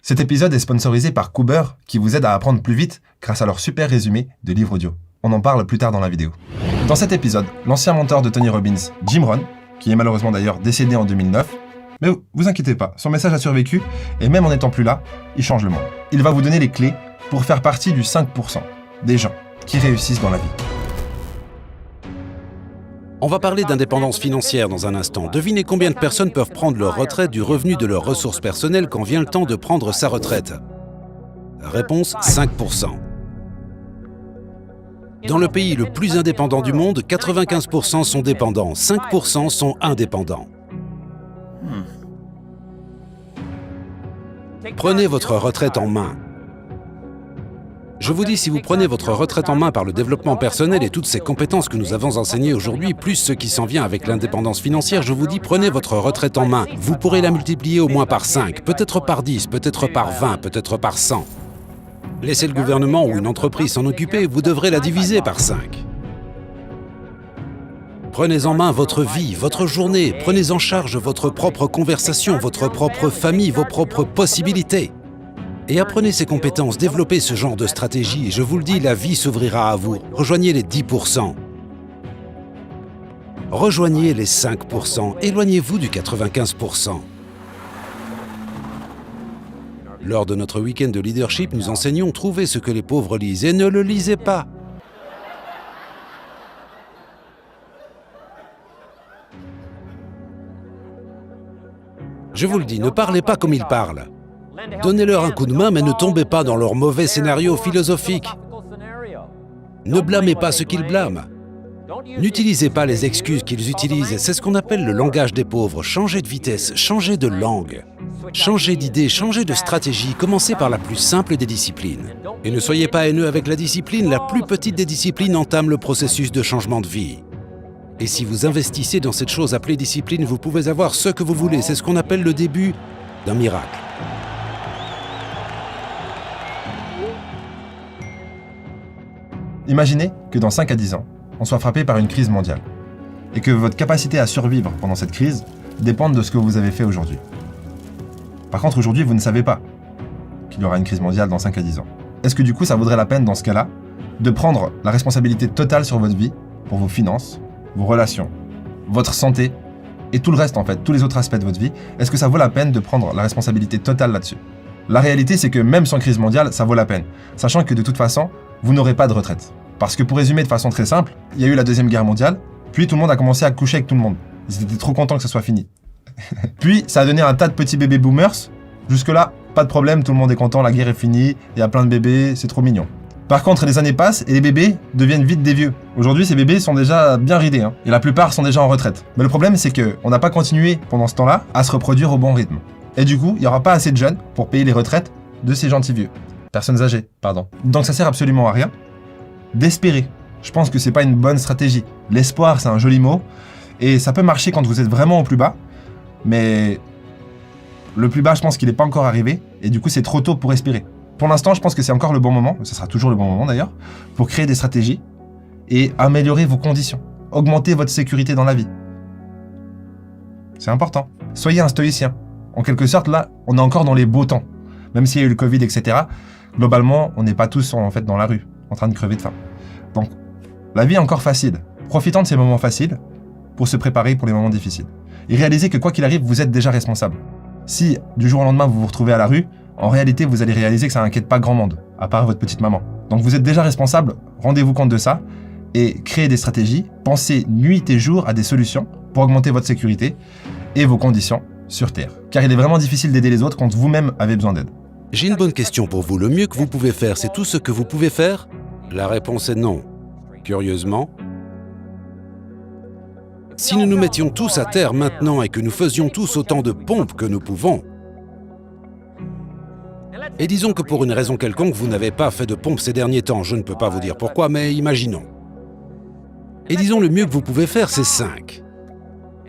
Cet épisode est sponsorisé par Cooper, qui vous aide à apprendre plus vite grâce à leur super résumé de livres audio. On en parle plus tard dans la vidéo. Dans cet épisode, l'ancien mentor de Tony Robbins, Jim Rohn, qui est malheureusement d'ailleurs décédé en 2009, mais vous inquiétez pas, son message a survécu, et même en n'étant plus là, il change le monde. Il va vous donner les clés pour faire partie du 5% des gens qui réussissent dans la vie. On va parler d'indépendance financière dans un instant. Devinez combien de personnes peuvent prendre leur retraite du revenu de leurs ressources personnelles quand vient le temps de prendre sa retraite. Réponse 5%. Dans le pays le plus indépendant du monde, 95% sont dépendants, 5% sont indépendants. Prenez votre retraite en main. Je vous dis, si vous prenez votre retraite en main par le développement personnel et toutes ces compétences que nous avons enseignées aujourd'hui, plus ce qui s'en vient avec l'indépendance financière, je vous dis, prenez votre retraite en main. Vous pourrez la multiplier au moins par 5, peut-être par 10, peut-être par 20, peut-être par 100. Laissez le gouvernement ou une entreprise s'en occuper, vous devrez la diviser par 5. Prenez en main votre vie, votre journée, prenez en charge votre propre conversation, votre propre famille, vos propres possibilités. Et apprenez ces compétences, développez ce genre de stratégie, et je vous le dis, la vie s'ouvrira à vous. Rejoignez les 10%. Rejoignez les 5%, éloignez-vous du 95%. Lors de notre week-end de leadership, nous enseignons « Trouvez ce que les pauvres lisent et ne le lisez pas ». Je vous le dis, ne parlez pas comme ils parlent. Donnez-leur un coup de main, mais ne tombez pas dans leur mauvais scénario philosophique. Ne blâmez pas ceux qu'ils blâment. N'utilisez pas les excuses qu'ils utilisent. C'est ce qu'on appelle le langage des pauvres. Changez de vitesse, changez de langue. Changez d'idée, changez de stratégie. Commencez par la plus simple des disciplines. Et ne soyez pas haineux avec la discipline. La plus petite des disciplines entame le processus de changement de vie. Et si vous investissez dans cette chose appelée discipline, vous pouvez avoir ce que vous voulez. C'est ce qu'on appelle le début d'un miracle. Imaginez que dans 5 à 10 ans, on soit frappé par une crise mondiale et que votre capacité à survivre pendant cette crise dépende de ce que vous avez fait aujourd'hui. Par contre, aujourd'hui, vous ne savez pas qu'il y aura une crise mondiale dans 5 à 10 ans. Est-ce que du coup, ça vaudrait la peine, dans ce cas-là, de prendre la responsabilité totale sur votre vie, pour vos finances, vos relations, votre santé et tout le reste, en fait, tous les autres aspects de votre vie? Est-ce que ça vaut la peine de prendre la responsabilité totale là-dessus? La réalité, c'est que même sans crise mondiale, ça vaut la peine, sachant que de toute façon, vous n'aurez pas de retraite. Parce que pour résumer de façon très simple, il y a eu la Deuxième Guerre mondiale, puis tout le monde a commencé à coucher avec tout le monde. Ils étaient trop contents que ça soit fini. Puis ça a donné un tas de petits bébés boomers. Jusque-là, pas de problème, tout le monde est content, la guerre est finie, il y a plein de bébés, c'est trop mignon. Par contre, les années passent et les bébés deviennent vite des vieux. Aujourd'hui, ces bébés sont déjà bien ridés, et la plupart sont déjà en retraite. Mais le problème, c'est qu'on n'a pas continué pendant ce temps-là à se reproduire au bon rythme. Et du coup, il n'y aura pas assez de jeunes pour payer les retraites de ces gentils vieux. Personnes âgées, pardon. Donc ça sert absolument à rien d'espérer. Je pense que c'est pas une bonne stratégie. L'espoir, c'est un joli mot, et ça peut marcher quand vous êtes vraiment au plus bas, mais le plus bas, je pense qu'il n'est pas encore arrivé, et du coup, c'est trop tôt pour espérer. Pour l'instant, je pense que c'est encore le bon moment, ce sera toujours le bon moment d'ailleurs, pour créer des stratégies et améliorer vos conditions, augmenter votre sécurité dans la vie. C'est important. Soyez un stoïcien. En quelque sorte, là, on est encore dans les beaux temps. Même s'il y a eu le Covid, etc., globalement, on n'est pas tous en fait dans la rue, en train de crever de faim. Donc, la vie est encore facile. Profitons de ces moments faciles pour se préparer pour les moments difficiles. Et réalisez que quoi qu'il arrive, vous êtes déjà responsable. Si, du jour au lendemain, vous vous retrouvez à la rue, en réalité, vous allez réaliser que ça n'inquiète pas grand monde, à part votre petite maman. Donc vous êtes déjà responsable, rendez-vous compte de ça, et créez des stratégies, pensez nuit et jour à des solutions pour augmenter votre sécurité et vos conditions sur Terre. Car il est vraiment difficile d'aider les autres quand vous-même avez besoin d'aide. J'ai une bonne question pour vous. Le mieux que vous pouvez faire, c'est tout ce que vous pouvez faire? La réponse est non. Curieusement, si nous nous mettions tous à terre maintenant et que nous faisions tous autant de pompes que nous pouvons, et disons que pour une raison quelconque, vous n'avez pas fait de pompes ces derniers temps, je ne peux pas vous dire pourquoi, mais imaginons. Et disons le mieux que vous pouvez faire, c'est 5.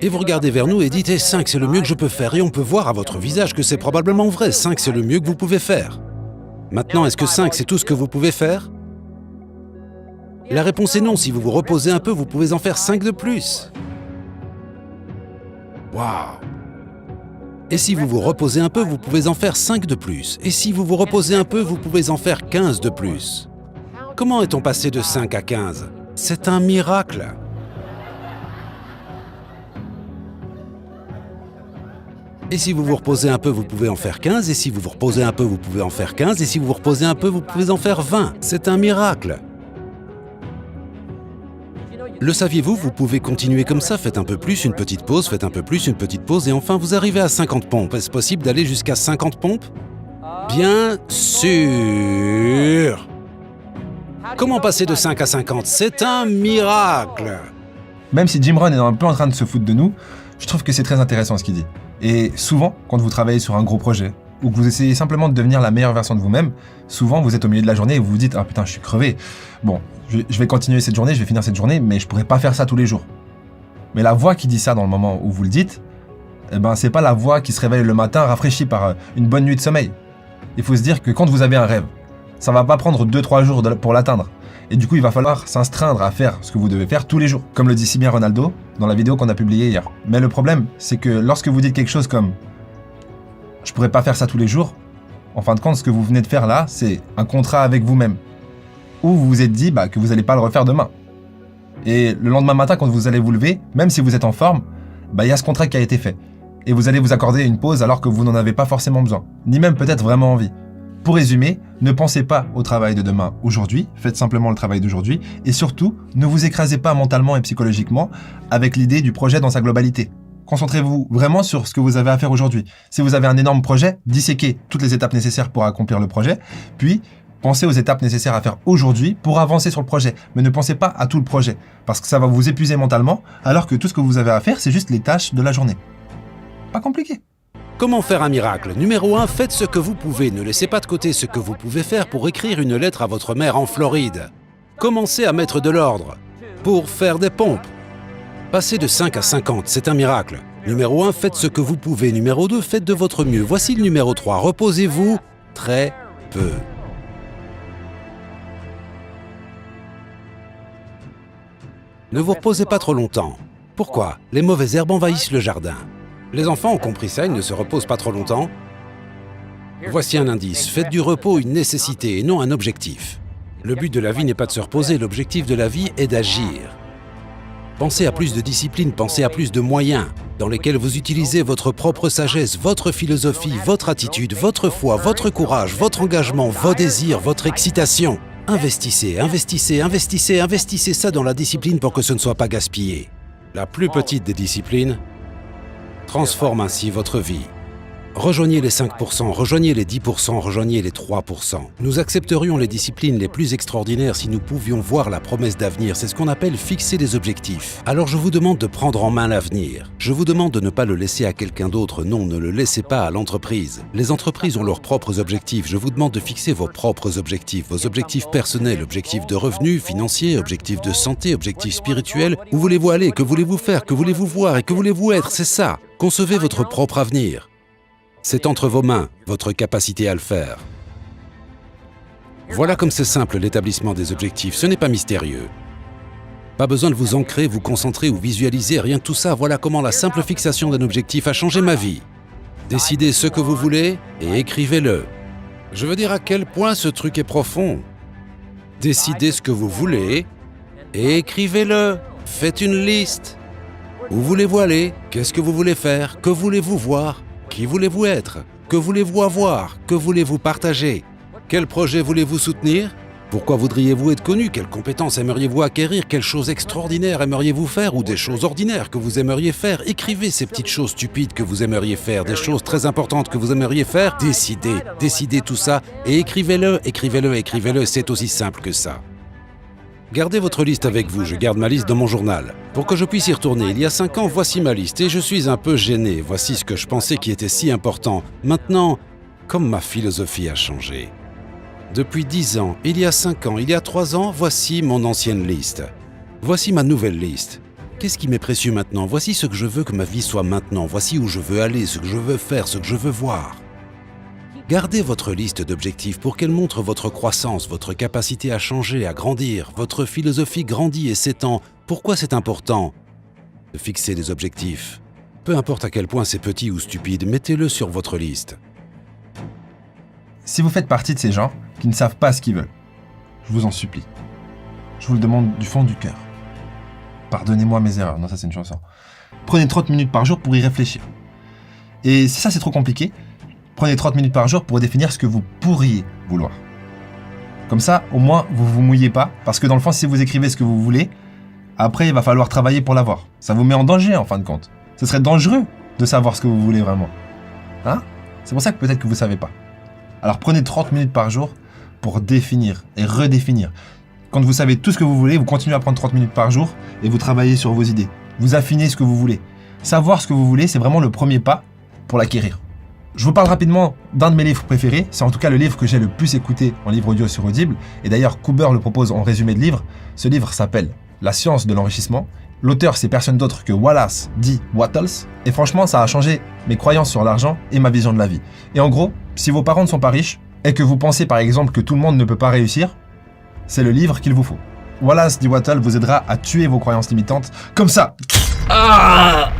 Et vous regardez vers nous et dites « 5, c'est le mieux que je peux faire » et on peut voir à votre visage que c'est probablement vrai. 5, c'est le mieux que vous pouvez faire. Maintenant, est-ce que 5, c'est tout ce que vous pouvez faire? La réponse est non. Si vous vous reposez un peu, vous pouvez en faire 5 de plus. Waouh! Et si vous vous reposez un peu, vous pouvez en faire 5 de plus. Et si vous vous reposez un peu, vous pouvez en faire 15 de plus. Comment est-on passé de 5 à 15? C'est un miracle. Et si vous vous reposez un peu, vous pouvez en faire 15. Et si vous vous reposez un peu, vous pouvez en faire 15. Et si vous vous reposez un peu, vous pouvez en faire 20. C'est un miracle. Le saviez-vous, vous pouvez continuer comme ça, faites un peu plus, une petite pause, faites un peu plus, une petite pause, et enfin vous arrivez à 50 pompes. Est-ce possible d'aller jusqu'à 50 pompes? Bien sûr. Comment passer de 5 à 50? C'est un miracle. Même si Jim Rohn est un peu en train de se foutre de nous, je trouve que c'est très intéressant ce qu'il dit. Et souvent, quand vous travaillez sur un gros projet, ou que vous essayez simplement de devenir la meilleure version de vous-même, souvent vous êtes au milieu de la journée et vous vous dites « Ah putain, je suis crevé. Bon, je vais continuer cette journée, je vais finir cette journée, mais je pourrais pas faire ça tous les jours. » Mais la voix qui dit ça dans le moment où vous le dites, eh ben c'est pas la voix qui se réveille le matin rafraîchie par une bonne nuit de sommeil. Il faut se dire que quand vous avez un rêve, ça va pas prendre 2-3 jours pour l'atteindre. Et du coup, il va falloir s'astreindre à faire ce que vous devez faire tous les jours, comme le dit si bien Ronaldo dans la vidéo qu'on a publiée hier. Mais le problème, c'est que lorsque vous dites quelque chose comme « je pourrais pas faire ça tous les jours », en fin de compte, ce que vous venez de faire là, c'est un contrat avec vous-même, où vous vous êtes dit que vous n'allez pas le refaire demain. Et le lendemain matin, quand vous allez vous lever, même si vous êtes en forme, il y a ce contrat qui a été fait. Et vous allez vous accorder une pause alors que vous n'en avez pas forcément besoin, ni même peut-être vraiment envie. Pour résumer, ne pensez pas au travail de demain aujourd'hui, faites simplement le travail d'aujourd'hui, et surtout, ne vous écrasez pas mentalement et psychologiquement avec l'idée du projet dans sa globalité. Concentrez-vous vraiment sur ce que vous avez à faire aujourd'hui. Si vous avez un énorme projet, disséquez toutes les étapes nécessaires pour accomplir le projet, puis pensez aux étapes nécessaires à faire aujourd'hui pour avancer sur le projet. Mais ne pensez pas à tout le projet, parce que ça va vous épuiser mentalement, alors que tout ce que vous avez à faire, c'est juste les tâches de la journée. Pas compliqué. Comment faire un miracle? Numéro 1, faites ce que vous pouvez. Ne laissez pas de côté ce que vous pouvez faire pour écrire une lettre à votre mère en Floride. Commencez à mettre de l'ordre pour faire des pompes. Passez de 5 à 50, c'est un miracle. Numéro 1, faites ce que vous pouvez. Numéro 2, faites de votre mieux. Voici le numéro 3, reposez-vous très peu. Ne vous reposez pas trop longtemps. Pourquoi? Les mauvaises herbes envahissent le jardin. Les enfants ont compris ça, ils ne se reposent pas trop longtemps. Voici un indice, faites du repos une nécessité et non un objectif. Le but de la vie n'est pas de se reposer, l'objectif de la vie est d'agir. Pensez à plus de discipline, pensez à plus de moyens dans lesquels vous utilisez votre propre sagesse, votre philosophie, votre attitude, votre foi, votre courage, votre engagement, vos désirs, votre excitation. Investissez, investissez, investissez, investissez ça dans la discipline pour que ce ne soit pas gaspillé. La plus petite des disciplines transforme ainsi votre vie. Rejoignez les 5%, rejoignez les 10%, rejoignez les 3%. Nous accepterions les disciplines les plus extraordinaires si nous pouvions voir la promesse d'avenir. C'est ce qu'on appelle fixer des objectifs. Alors je vous demande de prendre en main l'avenir. Je vous demande de ne pas le laisser à quelqu'un d'autre. Non, ne le laissez pas à l'entreprise. Les entreprises ont leurs propres objectifs. Je vous demande de fixer vos propres objectifs. Vos objectifs personnels, objectifs de revenus financiers, objectifs de santé, objectifs spirituels. Où voulez-vous aller? Que voulez-vous faire? Que voulez-vous voir? Et que voulez-vous être? C'est ça. Concevez votre propre avenir. C'est entre vos mains, votre capacité à le faire. Voilà comme c'est simple l'établissement des objectifs, ce n'est pas mystérieux. Pas besoin de vous ancrer, vous concentrer ou visualiser, rien de tout ça. Voilà comment la simple fixation d'un objectif a changé ma vie. Décidez ce que vous voulez et écrivez-le. Je veux dire à quel point ce truc est profond. Décidez ce que vous voulez et écrivez-le. Faites une liste. Où voulez-vous aller? Qu'est-ce que vous voulez faire? Que voulez-vous voir? Qui voulez-vous être? Que voulez-vous avoir? Que voulez-vous partager? Quel projet voulez-vous soutenir? Pourquoi voudriez-vous être connu? Quelles compétences aimeriez-vous acquérir? Quelles choses extraordinaires aimeriez-vous faire? Ou des choses ordinaires que vous aimeriez faire? Écrivez ces petites choses stupides que vous aimeriez faire, des choses très importantes que vous aimeriez faire. Décidez tout ça et écrivez-le, écrivez-le, écrivez-le. C'est aussi simple que ça. Gardez votre liste avec vous, je garde ma liste dans mon journal. Pour que je puisse y retourner, il y a 5 ans, voici ma liste et je suis un peu gêné. Voici ce que je pensais qui était si important. Maintenant, comme ma philosophie a changé. Depuis 10 ans, il y a 5 ans, il y a 3 ans, voici mon ancienne liste. Voici ma nouvelle liste. Qu'est-ce qui m'est précieux maintenant? Voici ce que je veux que ma vie soit maintenant. Voici où je veux aller, ce que je veux faire, ce que je veux voir. Gardez votre liste d'objectifs pour qu'elle montre votre croissance, votre capacité à changer, à grandir. Votre philosophie grandit et s'étend. Pourquoi c'est important de fixer des objectifs? Peu importe à quel point c'est petit ou stupide, mettez-le sur votre liste. Si vous faites partie de ces gens qui ne savent pas ce qu'ils veulent, je vous en supplie. Je vous le demande du fond du cœur. Pardonnez-moi mes erreurs. Non, ça c'est une chanson. Prenez 30 minutes par jour pour y réfléchir. Et si ça c'est trop compliqué, prenez 30 minutes par jour pour définir ce que vous pourriez vouloir. Comme ça, au moins, vous vous mouillez pas, parce que dans le fond, si vous écrivez ce que vous voulez, après, il va falloir travailler pour l'avoir. Ça vous met en danger, en fin de compte. Ce serait dangereux de savoir ce que vous voulez vraiment. Hein? C'est pour ça que peut-être que vous savez pas. Alors prenez 30 minutes par jour pour définir et redéfinir. Quand vous savez tout ce que vous voulez, vous continuez à prendre 30 minutes par jour et vous travaillez sur vos idées. Vous affinez ce que vous voulez. Savoir ce que vous voulez, c'est vraiment le premier pas pour l'acquérir. Je vous parle rapidement d'un de mes livres préférés. C'est en tout cas le livre que j'ai le plus écouté en livre audio sur Audible. Et d'ailleurs, Cooper le propose en résumé de livre. Ce livre s'appelle La science de l'enrichissement. L'auteur, c'est personne d'autre que Wallace D. Wattles. Et franchement, ça a changé mes croyances sur l'argent et ma vision de la vie. Et en gros, si vos parents ne sont pas riches et que vous pensez par exemple que tout le monde ne peut pas réussir, c'est le livre qu'il vous faut. Wallace D. Wattles vous aidera à tuer vos croyances limitantes comme ça. Ah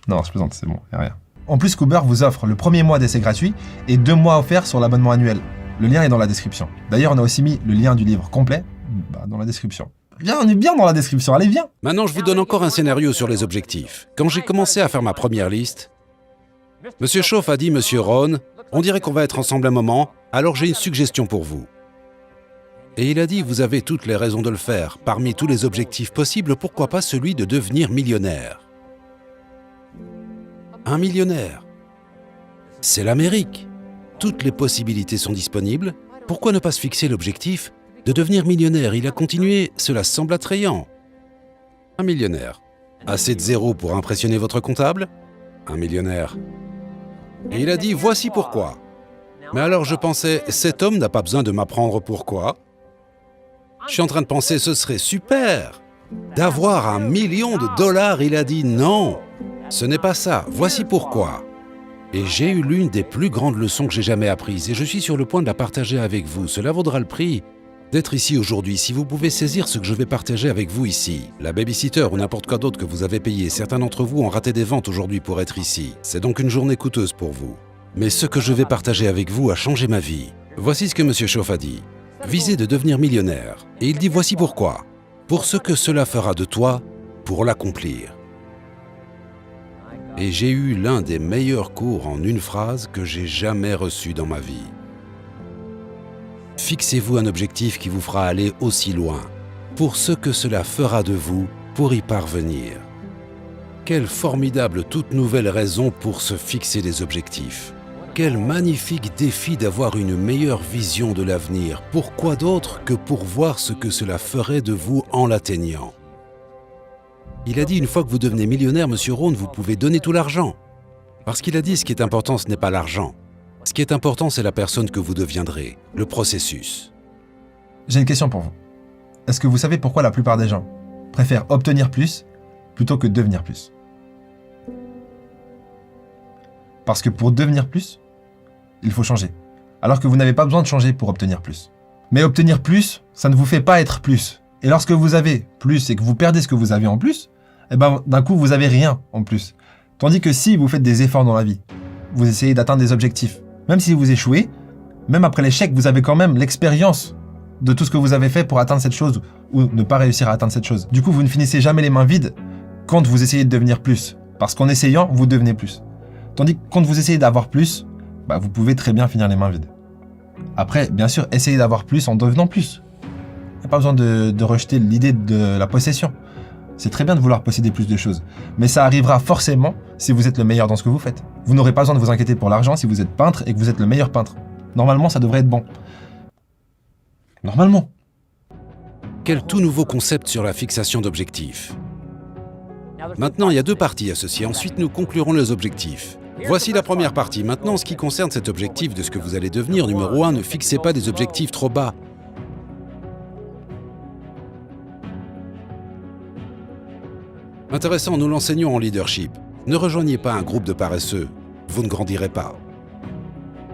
non, je plaisante, c'est bon, y a rien. En plus, Cooper vous offre le premier mois d'essai gratuit et 2 mois offerts sur l'abonnement annuel. Le lien est dans la description. D'ailleurs, on a aussi mis le lien du livre complet dans la description. Viens, on est bien dans la description, allez, viens. Maintenant, je vous donne encore un scénario sur les objectifs. Quand j'ai commencé à faire ma première liste, Monsieur Chauffe a dit, Monsieur Ron, on dirait qu'on va être ensemble un moment, alors j'ai une suggestion pour vous. Et il a dit, vous avez toutes les raisons de le faire. Parmi tous les objectifs possibles, pourquoi pas celui de devenir millionnaire? Un millionnaire. C'est l'Amérique. Toutes les possibilités sont disponibles. Pourquoi ne pas se fixer l'objectif de devenir millionnaire? Il a continué, cela semble attrayant. Un millionnaire. Assez de zéros pour impressionner votre comptable? Un millionnaire. Et il a dit, voici pourquoi. Mais alors je pensais, cet homme n'a pas besoin de m'apprendre pourquoi. Je suis en train de penser, ce serait super d'avoir $1 million. Il a dit, non, ce n'est pas ça, voici pourquoi. Et j'ai eu l'une des plus grandes leçons que j'ai jamais apprises et je suis sur le point de la partager avec vous. Cela vaudra le prix d'être ici aujourd'hui. Si vous pouvez saisir ce que je vais partager avec vous ici, la babysitter ou n'importe quoi d'autre que vous avez payé, certains d'entre vous ont raté des ventes aujourd'hui pour être ici. C'est donc une journée coûteuse pour vous. Mais ce que je vais partager avec vous a changé ma vie. Voici ce que Monsieur Chauffe a dit. Visez de devenir millionnaire. Et il dit voici pourquoi. Pour ce que cela fera de toi pour l'accomplir. Et j'ai eu l'un des meilleurs cours en une phrase que j'ai jamais reçu dans ma vie. Fixez-vous un objectif qui vous fera aller aussi loin, pour ce que cela fera de vous pour y parvenir. Quelle formidable toute nouvelle raison pour se fixer des objectifs. Quel magnifique défi d'avoir une meilleure vision de l'avenir. Pourquoi d'autre que pour voir ce que cela ferait de vous en l'atteignant? Il a dit, une fois que vous devenez millionnaire, Monsieur Ron, vous pouvez donner tout l'argent. Parce qu'il a dit, ce qui est important, ce n'est pas l'argent. Ce qui est important, c'est la personne que vous deviendrez, le processus. J'ai une question pour vous. Est-ce que vous savez pourquoi la plupart des gens préfèrent obtenir plus plutôt que devenir plus? Parce que pour devenir plus, il faut changer. Alors que vous n'avez pas besoin de changer pour obtenir plus. Mais obtenir plus, ça ne vous fait pas être plus. Et lorsque vous avez plus et que vous perdez ce que vous avez en plus, eh ben, d'un coup, vous avez rien en plus. Tandis que si vous faites des efforts dans la vie, vous essayez d'atteindre des objectifs, même si vous échouez, même après l'échec, vous avez quand même l'expérience de tout ce que vous avez fait pour atteindre cette chose ou ne pas réussir à atteindre cette chose. Du coup, vous ne finissez jamais les mains vides quand vous essayez de devenir plus. Parce qu'en essayant, vous devenez plus. Tandis que quand vous essayez d'avoir plus, bah, vous pouvez très bien finir les mains vides. Après, bien sûr, essayez d'avoir plus en devenant plus. Il n'y a pas besoin de rejeter l'idée de la possession. C'est très bien de vouloir posséder plus de choses. Mais ça arrivera forcément si vous êtes le meilleur dans ce que vous faites. Vous n'aurez pas besoin de vous inquiéter pour l'argent si vous êtes peintre et que vous êtes le meilleur peintre. Normalement, ça devrait être bon. Normalement. Quel tout nouveau concept sur la fixation d'objectifs. Maintenant, il y a 2 parties à ceci. Ensuite, nous conclurons les objectifs. Voici la première partie. Maintenant, en ce qui concerne cet objectif de ce que vous allez devenir, numéro 1, ne fixez pas des objectifs trop bas. Intéressant, nous l'enseignons en leadership. Ne rejoignez pas un groupe de paresseux. Vous ne grandirez pas.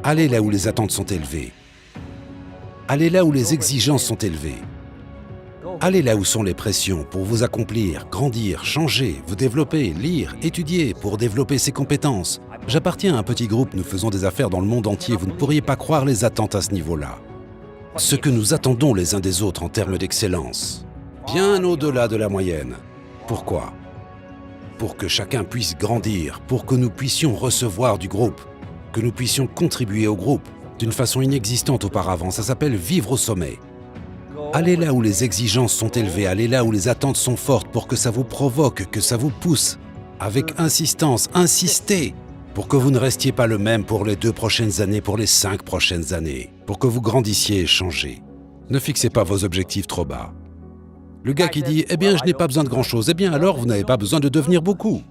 Allez là où les attentes sont élevées. Allez là où les exigences sont élevées. Allez là où sont les pressions pour vous accomplir, grandir, changer, vous développer, lire, étudier pour développer ses compétences. J'appartiens à un petit groupe, nous faisons des affaires dans le monde entier, vous ne pourriez pas croire les attentes à ce niveau-là. Ce que nous attendons les uns des autres en termes d'excellence, bien au-delà de la moyenne. Pourquoi ? Pour que chacun puisse grandir, pour que nous puissions recevoir du groupe, que nous puissions contribuer au groupe d'une façon inexistante auparavant. Ça s'appelle vivre au sommet. Allez là où les exigences sont élevées, allez là où les attentes sont fortes pour que ça vous provoque, que ça vous pousse. Avec insistance, insistez pour que vous ne restiez pas le même pour les 2 prochaines années, pour les 5 prochaines années, pour que vous grandissiez et changez. Ne fixez pas vos objectifs trop bas. Le gars qui dit « Eh bien, je n'ai pas besoin de grand-chose », eh bien alors, vous n'avez pas besoin de devenir beaucoup.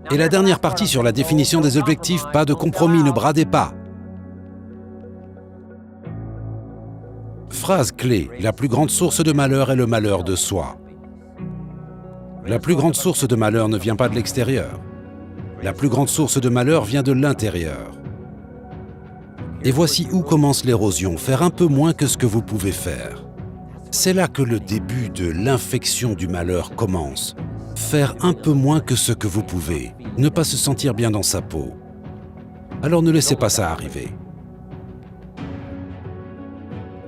Et la dernière partie sur la définition des objectifs, pas de compromis, ne bradez pas. Phrase clé, la plus grande source de malheur est le malheur de soi. La plus grande source de malheur ne vient pas de l'extérieur. La plus grande source de malheur vient de l'intérieur. Et voici où commence l'érosion, faire un peu moins que ce que vous pouvez faire. C'est là que le début de l'infection du malheur commence. Faire un peu moins que ce que vous pouvez, ne pas se sentir bien dans sa peau. Alors ne laissez pas ça arriver.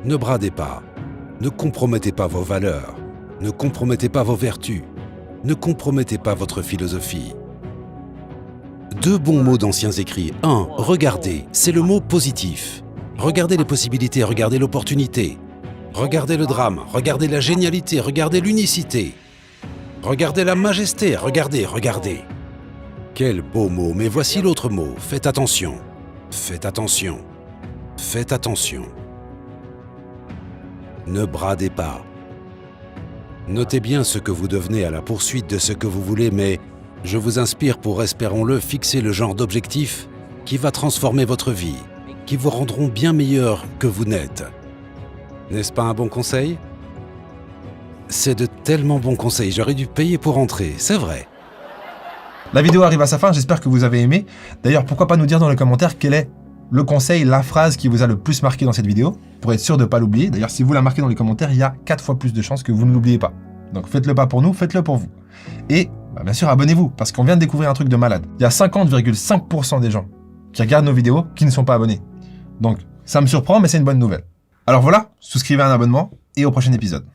Ne bradez pas, ne compromettez pas vos valeurs, ne compromettez pas vos vertus, ne compromettez pas votre philosophie. 2 bons mots d'anciens écrits. 1. Regardez, c'est le mot positif. Regardez les possibilités, regardez l'opportunité. Regardez le drame, regardez la génialité, regardez l'unicité. Regardez la majesté, regardez, regardez. Quel beau mot, mais voici l'autre mot. Faites attention, faites attention, faites attention. Ne bradez pas. Notez bien ce que vous devenez à la poursuite de ce que vous voulez, mais je vous inspire pour, espérons-le, fixer le genre d'objectif qui va transformer votre vie, qui vous rendront bien meilleur que vous n'êtes. N'est-ce pas un bon conseil ? C'est de tellement bons conseils, j'aurais dû payer pour entrer, c'est vrai. La vidéo arrive à sa fin, j'espère que vous avez aimé. D'ailleurs, pourquoi pas nous dire dans les commentaires quel est le conseil, la phrase qui vous a le plus marqué dans cette vidéo, pour être sûr de ne pas l'oublier. D'ailleurs, si vous la marquez dans les commentaires, il y a 4 fois plus de chances que vous ne l'oubliez pas. Donc faites-le pas pour nous, faites-le pour vous. Et bien sûr, abonnez-vous, parce qu'on vient de découvrir un truc de malade. Il y a 50,5% des gens qui regardent nos vidéos qui ne sont pas abonnés. Donc ça me surprend, mais c'est une bonne nouvelle. Alors voilà, souscrivez à un abonnement, et au prochain épisode.